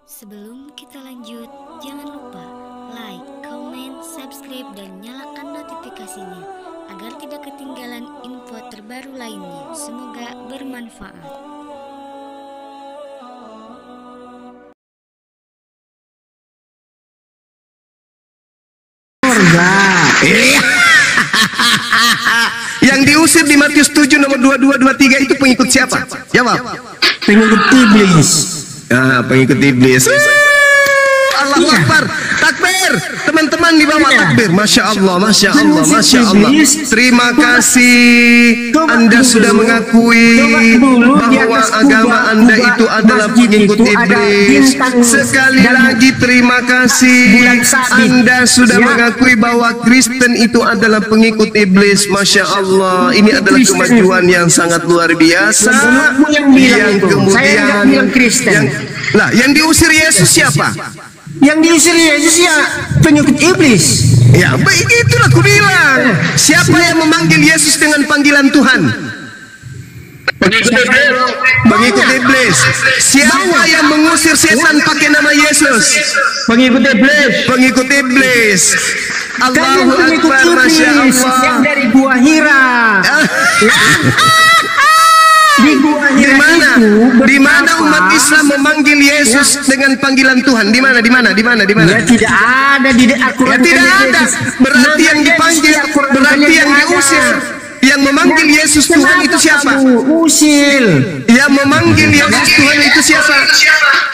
Sebelum kita lanjut, jangan lupa like, comment, subscribe, dan nyalakan notifikasinya agar tidak ketinggalan info terbaru lainnya. Semoga bermanfaat. Yang diusir di Matius 7 nomor 22, 23 itu pengikut siapa? Jawab. Pengikut iblis. Pengikut iblis. Allahu Akbar. Takbir. Teman-teman di bawah takbir. Masya Allah, Masya Allah, Masya Allah. Terima kasih. Anda sudah mengakui bahwa agama Anda itu adalah pengikut iblis. Sekali lagi terima kasih. Anda sudah mengakui bahwa Kristen itu adalah pengikut iblis. Masya Allah. Ini adalah kemajuan yang sangat luar biasa. Yang kemudian yang diusir Yesus siapa? Yang diusir Yesus ya pengikut iblis. Ya, itulah aku bilang. Siapa yang memanggil Yesus dengan panggilan Tuhan? Pengikut iblis. Siapa yang mengusir setan pakai nama Yesus? Pengikut iblis. Pengikut iblis. Allahu Akbar, Masya Allah. Yang dari Gua Hira. Di mana umat Islam memanggil Yesus dengan panggilan Tuhan? Di mana? Ya, tidak ada di Al-Quran. Ya, tidak ada. Berarti yang dipanggil, berarti yang diusir. Yang memanggil Yesus Tuhan itu siapa? Usil. Yang memanggil Yesus Tuhan itu siapa?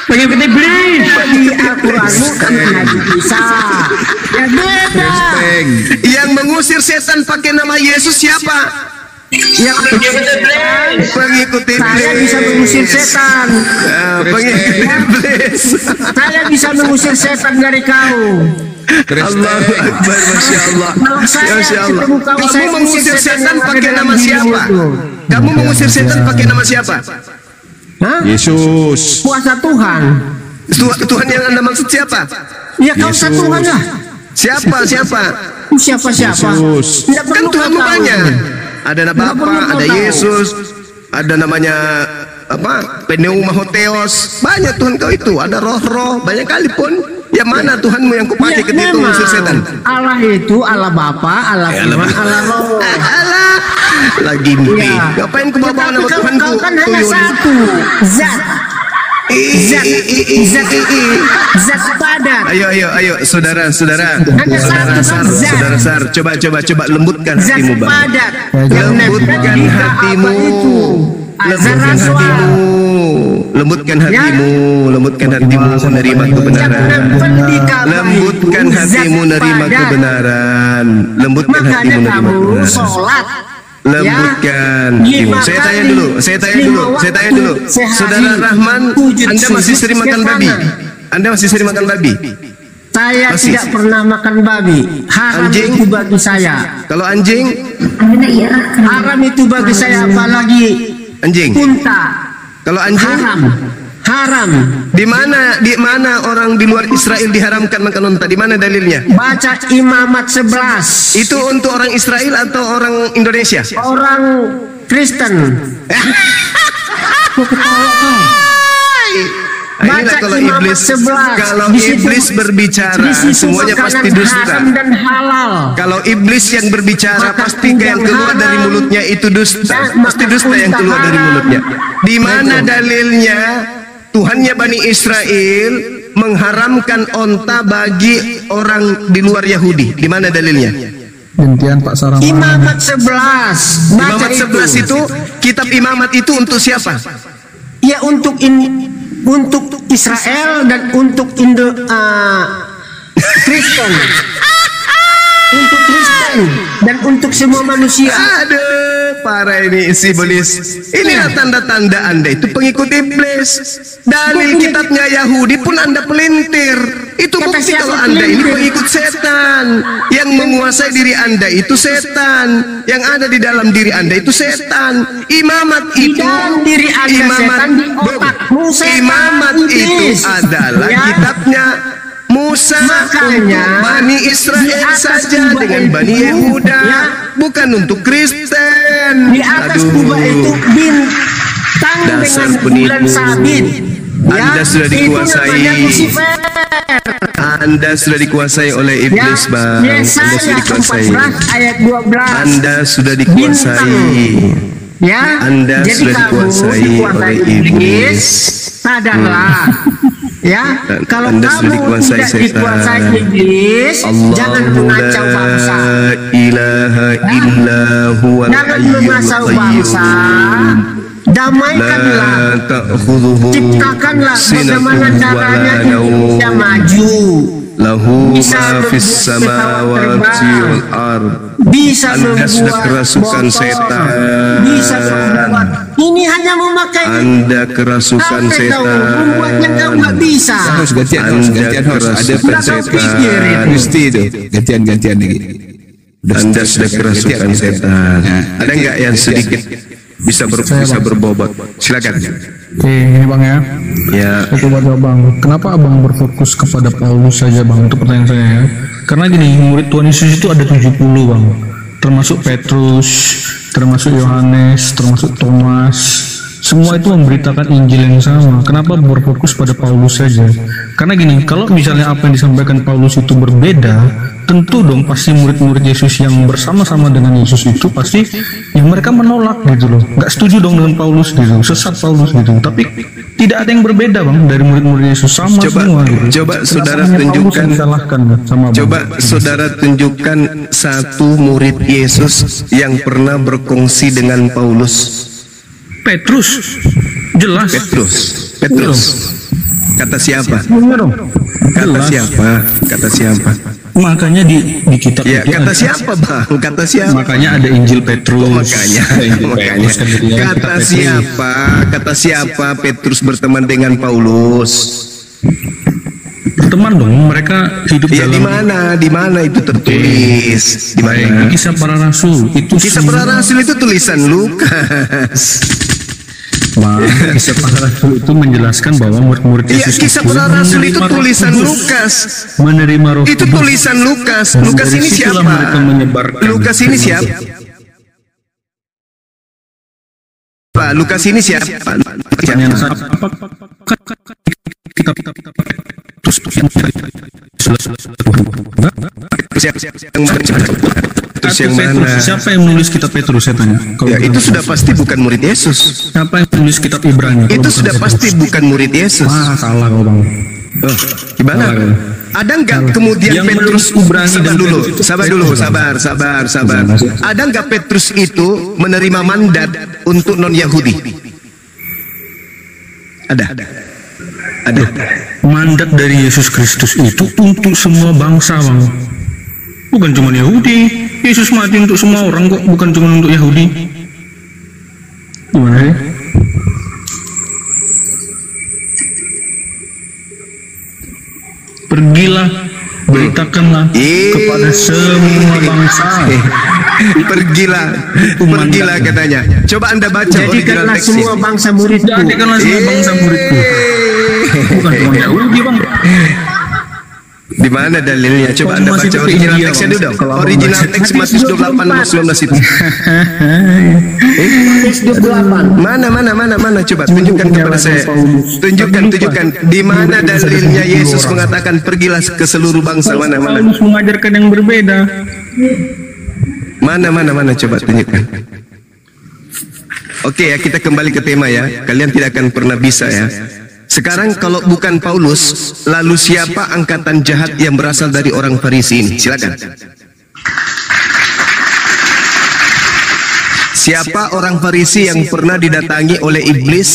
Pengikut iblis. Di Al-Quran bukan Nabi Isa. Ya beda. Yang mengusir setan pakai nama Yesus siapa? Yang pengikut iblis. Saya bisa mengusir setan. Pengikut iblis. Saya bisa mengusir setan dari kau. Allahu Akbar, Masya Allah. Masya Allah. Kamu mengusir setan pakai nama siapa? Kamu mengusir setan pakai nama siapa? Yesus. Kuasa Tuhan. Tuhan yang Anda maksud siapa? Ya kau satu Tuhan lah. Siapa? Siapa? Kan Tuhanmu banyak. Ada Bapa, ada Yesus, ada namanya apa? Pneumahotheos. Banyak Tuhan kau itu. Ada roh-roh. Banyak kali pun. Yang mana Tuhanmu yang kau pakai ketika mengusir setan? Allah itu Allah Bapa, Allah Tuhan, Allah Roh. Allah. Lagi mimpi. Ngapain kau bawa nama Tuhanku? Kau kan hanya satu. Zat padat. Ayo, saudara. Hanya satu zat. Saudara Sar, coba lembutkan hatimu, Bang. Lembutkan hatimu. Lembutkan hatimu menerima kebenaran. Lembutkan hatimu menerima kebenaran. Lembutkan hatimu menerima kebenaran. Lembutkan hatimu. Saya tanya dulu. Saudara Rahman, Anda masih sering makan babi? Saya tidak pernah makan babi. Haram itu bagi saya. Kalau anjing? Haram itu bagi saya, apalagi anjing. Unta. Kalau anjing? Haram. Di mana orang di luar Israel diharamkan makan unta? Di mana dalilnya? Baca Imamat 11. Itu untuk orang Israel atau orang Indonesia? Orang Kristen. Inilah kalau iblis berbicara semuanya pasti dusta. Dan halal. Kalau iblis yang berbicara pasti yang keluar dari mulutnya itu dusta. Pasti dusta yang keluar dari mulutnya. Di mana dalilnya Tuhannya Bani Israel mengharamkan onta bagi orang di luar Yahudi? Di mana dalilnya? Pak Sarama. Imamat 11. Imamat 11 itu, kitab Imamat itu untuk siapa? Ya untuk Israel dan untuk Kristen. Untuk Kristen dan untuk semua manusia. Aduh, parah ini isi iblis. Inilah tanda-tanda Anda itu pengikut iblis. Dalil kitabnya Yahudi pun Anda pelintir. Itu bukti kalau Anda ini pengikut setan. Yang menguasai diri Anda itu setan. Yang ada di dalam diri Anda itu setan. Imamat itu Imamat itu adalah kitabnya Musa untuk Bani Israel saja dengan Bani Yehuda, bukan untuk Kristen. Di atas kubah itu bintang dengan bulan sabit. Anda sudah dikuasai. Anda sudah dikuasai oleh iblis, Bang. Anda sudah dikuasai. Ayat 12. Anda sudah dikuasai. Ya, Anda jadi sudah dikuasai oleh iblis. Sadarlah. Ya, kalau Anda kamu sudah dikuasai tidak setan. dikuasai iblis, jangan mengacau bangsa. Ilaha illa huwal Jangan hayyul mengacau bangsa. qayyum. Damaikanlah. La ta'khudhuhu Ciptakanlah bagaimana sinatun caranya wala Indonesia nawm. maju. Lahu Bisa ma fis membuat samawati pesawat wal ard. Bisa Anda sudah membuat kerasukan motor. setan. Bisa membuat. Ini hanya memakai Anda kerasukan HP tahu, setan. membuatnya kau nggak bisa. Harus gantian host, Anda gantian host. Ada kerasukan setan. Mesti itu. Gantian lagi. Anda sudah kerasukan setan. Ada nggak yang sedikit bisa berbobot? Silakan. Oke, ini bang ya. Ya. Saya coba jawab bang. Kenapa abang berfokus kepada Paulus saja bang? Untuk pertanyaan saya ya. Karena gini, murid Tuhan Yesus itu ada 70 bang. Termasuk Petrus, termasuk Yohanes, termasuk Thomas. Semua itu memberitakan Injil yang sama. Kenapa berfokus pada Paulus saja? Karena gini, kalau misalnya apa yang disampaikan Paulus itu berbeda, tentu dong pasti murid-murid Yesus yang bersama-sama dengan Yesus itu pasti yang mereka menolak gitu loh. Nggak setuju dong dengan Paulus gitu, sesat Paulus gitu. Tapi tidak ada yang berbeda bang dari murid-murid Yesus, sama semua gitu. Coba Kenapa saudara hanya Paulus tunjukkan. yang disalahkan sama abang? Coba saudara tunjukkan satu murid Yesus yang pernah berkongsi dengan Paulus. Petrus, jelas. Petrus. Kata siapa? Iya dong. Kata Jelas. siapa? Kata siapa? Makanya di kitab Ya, itu kata ada- siapa, Bang? Kata siapa? Makanya ada Injil Petrus. Makanya. Kata siapa Petrus berteman dengan Paulus? Berteman dong, mereka hidup Ya, dalam di mana itu tertulis? Di mana? Kisah Para Rasul. Itu Kisah semua- Para Rasul itu tulisan Lukas. Bang, Kisah Para Rasul itu menjelaskan bahwa murid-murid Iya, Yesus Kisah Para Rasul itu menerima Roh tulisan Kudus. Lukas. Menerima Roh Itu Kudus. tulisan Lukas. Lukas Dari ini situlah siapa? mereka menyebarkan. Lukas ini siapa? Lukas ini siapa? Pertanyaan saya, apa kitab terus yang Terus yang mana? Siapa yang menulis kitab Petrus saya tanya? Ya, itu sudah pasti bukan murid Yesus. Siapa yang menulis kitab Ibrani? Itu sudah pasti bukan murid Yesus. Ah, salah kau bang. Oh, gimana? Ada nggak kemudian Yang Petrus menulis Ibrani sabar dan dulu, Petrus itu sabar Petrus, dulu, Bang. sabar. Ada nggak Petrus itu menerima mandat untuk non Yahudi? Ada. Mandat dari Yesus Kristus itu untuk semua bangsa bang. Bukan cuma Yahudi. Yesus mati untuk semua orang kok, bukan cuma untuk Yahudi. Gimana sih? Pergilah, beritakanlah kepada semua bangsa. Pergilah katanya. Coba Anda baca original Jadikanlah teksnya. semua bangsa muridku. Jadikanlah semua bangsa muridku. Bukan cuma Yahudi bang. Di mana dalilnya? Coba Anda Masih baca itu original India, teksnya Bang. dulu dong. Kalau Abang Original baca. teks Matius 28 ayat 19 itu. Matius 28. Mana coba tunjukkan kepada saya. Tunjukkan di mana dalilnya Yesus mengatakan pergilah ke seluruh bangsa. Mana Paulus mengajarkan yang berbeda. Mana coba tunjukkan. Oke ya, kita kembali ke tema ya. Kalian tidak akan pernah bisa ya. Sekarang kalau bukan Paulus, lalu siapa angkatan jahat yang berasal dari orang Farisi ini? Silakan. Siapa orang Farisi yang pernah didatangi oleh iblis,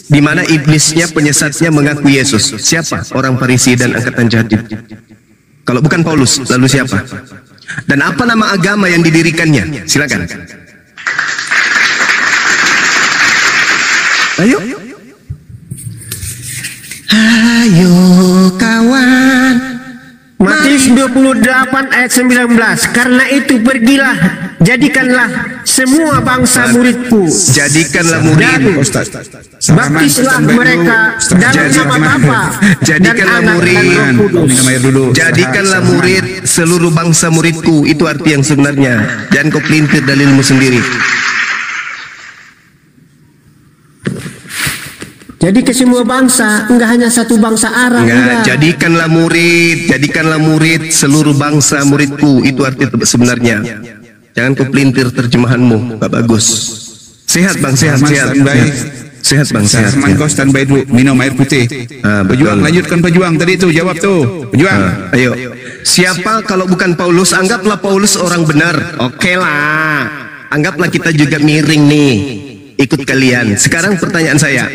di mana iblisnya penyesatnya mengaku Yesus? Siapa orang Farisi dan angkatan jahat itu? Kalau bukan Paulus, lalu siapa? Dan apa nama agama yang didirikannya? Silakan. Ayo kawan. Matius 28 ayat 19. Karena itu pergilah, jadikanlah semua bangsa muridku. Jadikanlah murid. Baptislah mereka dalam nama Bapa dan Jadikanlah Anak murid. dan Roh Kudus. Jadikanlah murid seluruh bangsa muridku. Itu arti yang sebenarnya. Jangan kau pelintir dalilmu sendiri. Jadi ke semua bangsa, enggak hanya satu bangsa Arab. Enggak, jadikanlah murid seluruh bangsa muridku. Itu arti sebenarnya. Jangan kau pelintir terjemahanmu, gak bagus. Sehat bang, sehat. Sehat bang, sehat. Kau standby dulu, minum air putih. Pejuang, lanjutkan pejuang tadi itu, jawab tuh. Pejuang. Ayo. Siapa kalau bukan Paulus? Anggaplah Paulus orang benar. Oke lah. Anggaplah kita juga miring nih. Ikut kalian. Sekarang pertanyaan saya.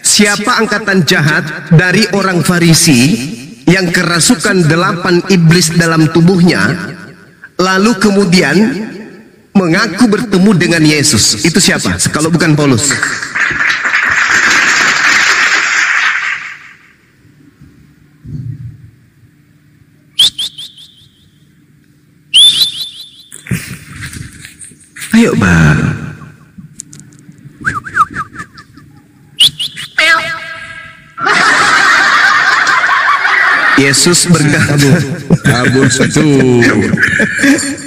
Siapa angkatan jahat dari orang Farisi yang kerasukan 8 iblis dalam tubuhnya, lalu kemudian mengaku bertemu dengan Yesus? Itu siapa kalau bukan Paulus? Ayo bang. Yesus berkata, kabur satu.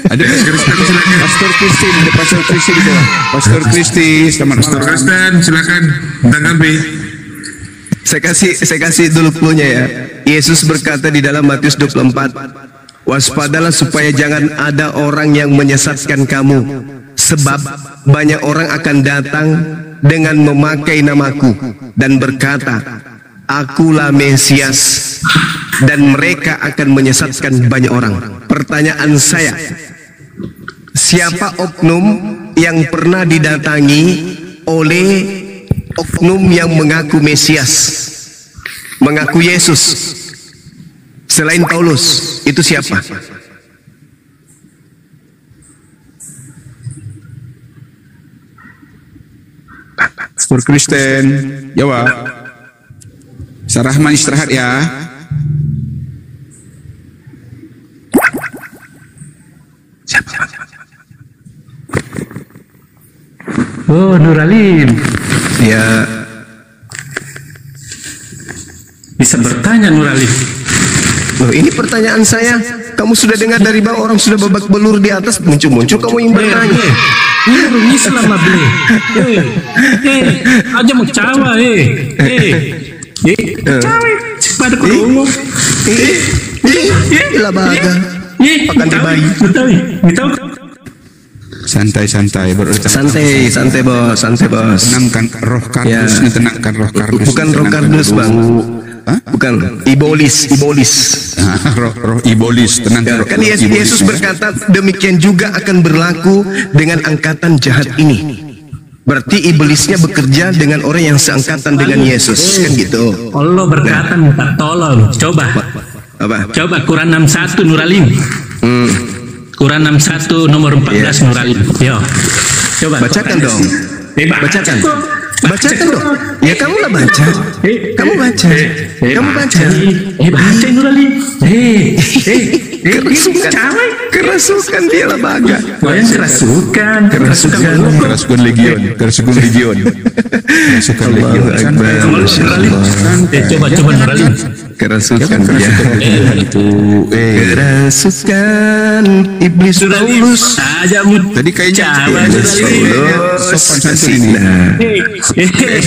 Ada Pastor Kristi, Pastor Kristi, Pastor Kristen, silakan tanggapi. Saya kasih dulu clue-nya ya. Yesus berkata di dalam Matius 24, waspadalah supaya jangan ada orang yang menyesatkan kamu, sebab banyak orang akan datang dengan memakai namaku dan berkata, Akulah Mesias, dan mereka akan menyesatkan banyak orang. Pertanyaan saya, siapa oknum yang pernah didatangi oleh oknum yang mengaku Mesias, mengaku Yesus, selain Paulus? Itu siapa? Pastor Kristen, jawab. Sarahman istirahat ya. Oh, Nuralim. Ya. Bisa bertanya Nuralim. Loh, ini pertanyaan saya. Kamu sudah dengar dari bawah, orang sudah babak belur di atas, muncul kamu yang bertanya. Ini selama beli. Aja mau cawa cawe pada kurungu. Gila baga. Pakan di bayi. Tahu. Santai bos. Tenangkan roh kardus, Ya. tenangkan roh kardus. Bukan roh kardus bang. Bukan ibolis. Roh ibolis, tenangkan. Kan Yesus berkata demikian juga akan berlaku dengan angkatan jahat ini. Berarti iblisnya bekerja dengan orang yang seangkatan dengan Yesus, kan gitu. Allah berkata minta tolong. Coba Quran 61 Nuralim. Quran 61 nomor 14 Nuralim. Yo. Coba Bacakan dong. Bacakan dong. Ya kamu lah baca. Kamu baca. Baca Nuralim. Kerasukan dia lah baga. Kerasukan legion. Coba Nuralim. Kerasukan dia. Kerasukan iblis Paulus. Tadi kayaknya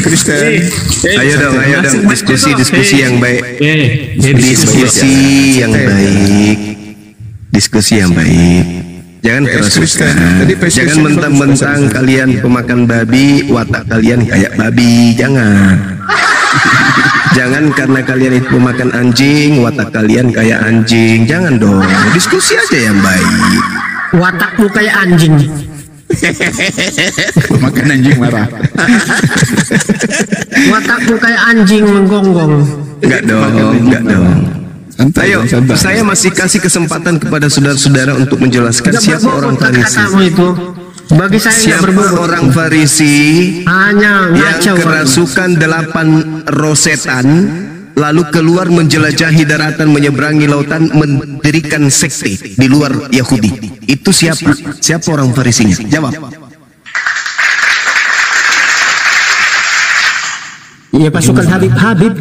Kristen. Ayo dong, diskusi yang baik. Diskusi yang baik. Jangan kerasukan. Jangan mentang-mentang kalian pemakan babi, watak kalian kayak babi. Jangan karena kalian itu pemakan anjing, watak kalian kayak anjing. Jangan dong. Diskusi aja yang baik. Watakmu kayak anjing. Makan anjing marah. Watakmu kayak anjing menggonggong. Enggak dong. Ayo, saya masih kasih kesempatan kepada saudara-saudara untuk menjelaskan siapa orang Farisi. Bagi saya Siapa orang Farisi hanya yang kerasukan 8 roh setan, lalu keluar menjelajahi daratan, menyeberangi lautan, mendirikan sekte di luar Yahudi? Itu siapa? Siapa orang Farisinya? Jawab. Ya, pasukan Habib.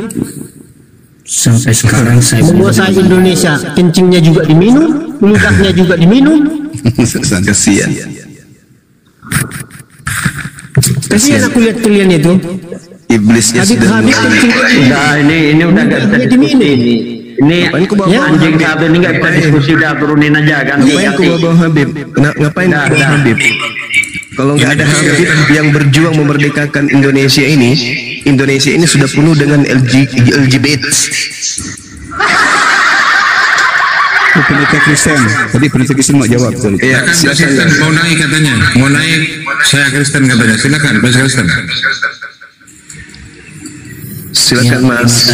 Sampai sekarang saya menguasai Indonesia. Kencingnya juga diminum, ludahnya juga diminum. Kasihan. Kasihan aku lihat kalian itu. Iblisnya sudah Nah, ini udah nggak bisa diskusi ini. Ini anjing satu ini nggak bisa diskusi, udah turunin aja kan. Ngapain ku bawa Habib? Ngapain ku bawa Habib? Kalau nggak ada Habib yang berjuang memerdekakan Indonesia ini sudah penuh dengan LGBT. Pendeta Kristen. Tadi pendeta Kristen mau jawab. Iya, silakan. Mau naik katanya. Mau naik. Saya Kristen katanya. Silakan, Mas Kristen. Silakan Mas.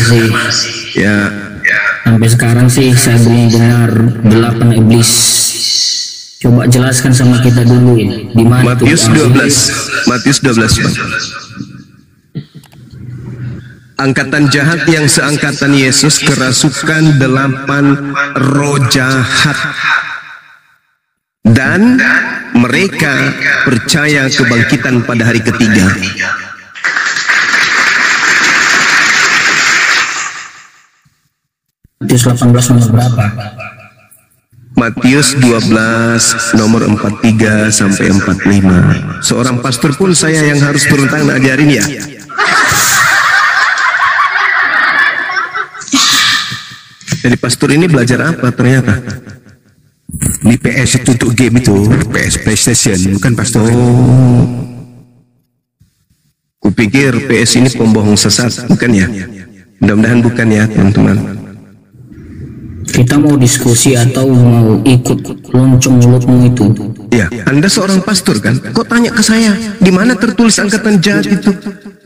Ya. Sampai sekarang sih saya belum dengar 8 iblis. Coba jelaskan sama kita dulu ini. Di mana Matius 12. Matius 12, Bang. Angkatan jahat yang seangkatan Yesus kerasukan 8 roh jahat, dan mereka percaya kebangkitan pada hari ketiga. Matius 18 nomor berapa? Matius 12 nomor 43 sampai 45. Seorang pastor pun saya yang harus turun tangan ajarin ya. Jadi pastor ini belajar apa ternyata? Di PS itu untuk game itu, PS PlayStation, bukan pastor. Kupikir PS ini pembohong sesat, bukan ya? Mudah-mudahan bukan ya, teman-teman. Kita mau diskusi atau mau ikut lonceng mulutmu itu? Ya, Anda seorang pastor kan? Kok tanya ke saya, di mana tertulis angkatan jahat itu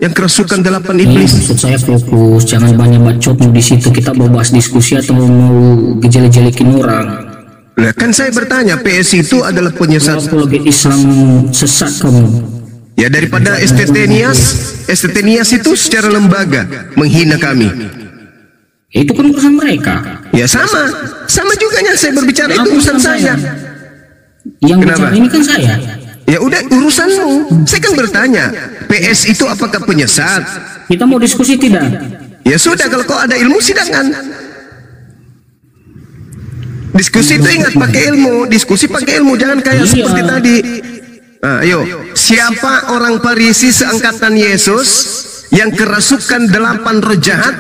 yang kerasukan 8 iblis? Maksud saya fokus, jangan banyak bacotmu di situ. Kita mau bahas diskusi atau mau gejele-jelekin orang? Nah, kan saya bertanya, PS itu adalah penyesat. Apologi Islam sesat kamu. Ya, daripada STT Nias itu secara lembaga menghina kami. Itu kan urusan mereka. Ya sama juga nya saya berbicara, itu urusan saya. Yang bicara ini kan saya. Ya udah urusanmu. Saya kan bertanya, PS itu apakah penyesat? Kita mau diskusi tidak? Ya sudah, kalau kau ada ilmu silakan. Diskusi itu ingat pakai ilmu, diskusi pakai ilmu, jangan kayak seperti tadi. Nah, ayo, siapa orang Farisi seangkatan Yesus yang kerasukan 8 roh jahat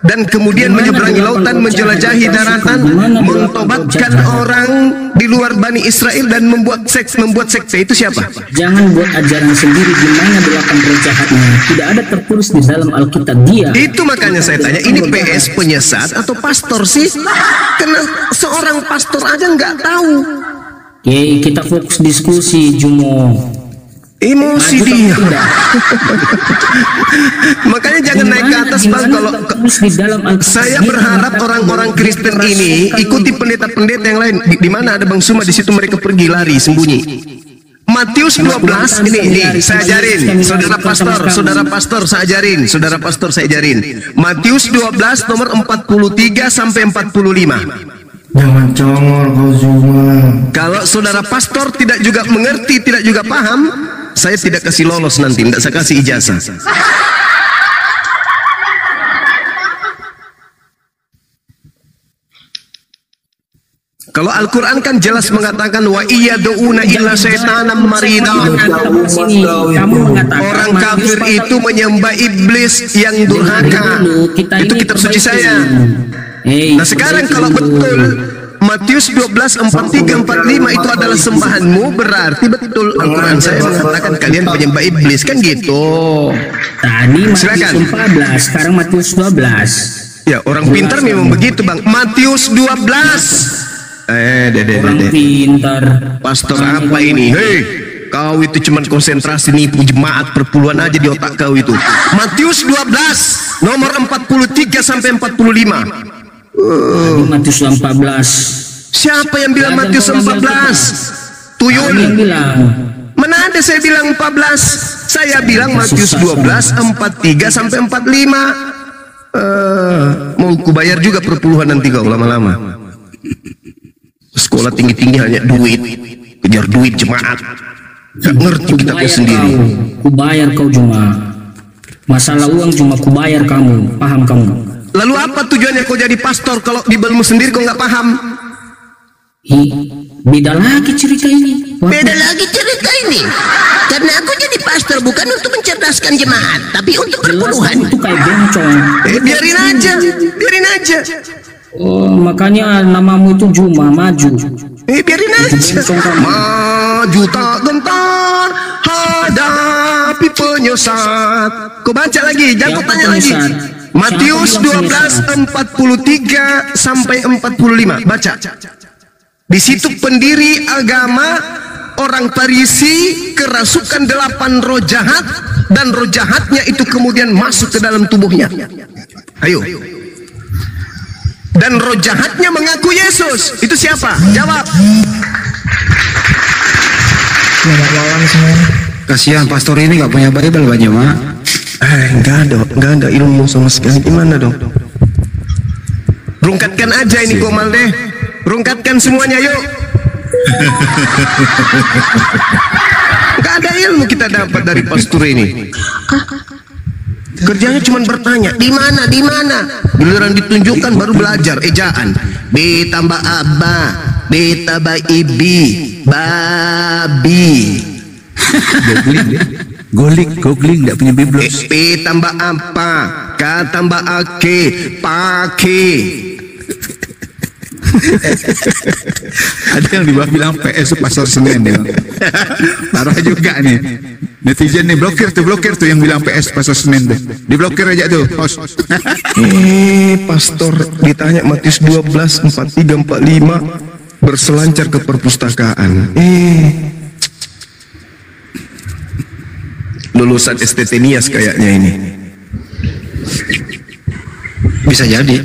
dan kemudian menyeberangi lautan, menjelajahi daratan, mentobatkan orang di luar Bani Israel dan membuat sekte? Itu siapa? Jangan buat ajaran sendiri. Di mana 8 roh jahatnya? Tidak ada tertulis di dalam Alkitab dia. Itu makanya saya tanya, ini PS penyesat atau pastor sih? Karena seorang pastor aja nggak tahu. Oke, kita fokus diskusi, Jumo. Emosi dia. Makanya jangan naik ke atas, Bang. Kalau saya berharap orang-orang Kristen ini ikuti pendeta-pendeta yang lain. Di mana ada Bang Suma, di situ mereka pergi lari sembunyi. Matius 12 ini saya ajarin, saudara pastor saya ajarin. Matius 12 nomor 43 sampai 45. Jangan congol kau Zuma. Kalau saudara pastor tidak juga mengerti, tidak juga paham, saya tidak kasih lolos nanti, tidak saya kasih ijazah. Kalau Al-Quran kan jelas mengatakan wa iyyaduuna illa syaitanam marida. Orang kafir itu menyembah iblis yang durhaka. Itu kitab suci saya. Nah sekarang kalau betul Matius 12, 43, 45 itu adalah sembahanmu, berarti betul Al-Quran saya mengatakan kalian penyembah iblis, kan gitu. Tadi Matius 14, sekarang Matius 12. Ya orang pintar memang begitu Bang. Matius 12. Orang pintar. Pastor apa ini? Hei, kau itu cuman konsentrasi nipu jemaat perpuluhan aja di otak kau itu. Matius 12 nomor 43 sampai 45. Matius 14. Siapa yang bilang Matius 14? Tuyul. Mana ada saya bilang 14? Saya bilang Matius 12 43 sampai 45. Mau ku bayar juga perpuluhan nanti kau lama-lama. Sekolah tinggi-tinggi hanya duit, kejar duit jemaat. Gak ngerti kitabnya sendiri. Ku bayar kau cuma. Masalah uang cuma ku bayar kamu, paham kamu? Lalu apa tujuannya kau jadi pastor kalau di belmu sendiri kau nggak paham? Beda lagi cerita ini. Beda lagi cerita ini. Karena aku jadi pastor bukan untuk mencerdaskan jemaat, tapi untuk perpuluhan. Itu kayak bencong. Biarin aja. Oh, makanya namamu itu Juma, maju. Biarin aja. Maju tak gentar, hadapi penyesat. Kau baca lagi, jangan kau tanya lagi. Matius 12:43 sampai 45. Baca. Di situ pendiri agama orang Farisi kerasukan 8 roh jahat, dan roh jahatnya itu kemudian masuk ke dalam tubuhnya. Ayo. Dan roh jahatnya mengaku Yesus. Itu siapa? Jawab. Kasihan pastor ini nggak punya Bible banyak, Mak. Enggak ada ilmu sama sekali. Gimana dong? Rungkatkan aja ini Komal deh. Rungkatkan semuanya yuk. Enggak ada ilmu kita dapat dari pastor ini. Kerjanya cuma bertanya, di mana? Giliran ditunjukkan baru belajar ejaan. B tambah aba, B tambah ibi, babi. Googling nggak punya biblos. P tambah apa, K tambah ake, pake. Ada yang di bawah bilang PS pasar Senen ya. Taruh juga nih. Netizen nih blokir tuh yang bilang PS pasar Senen deh. Diblokir aja tuh, host. Pastor ditanya Matius 12:43-45 berselancar ke perpustakaan. Lulusan STT Nias kayaknya ini. Bisa jadi.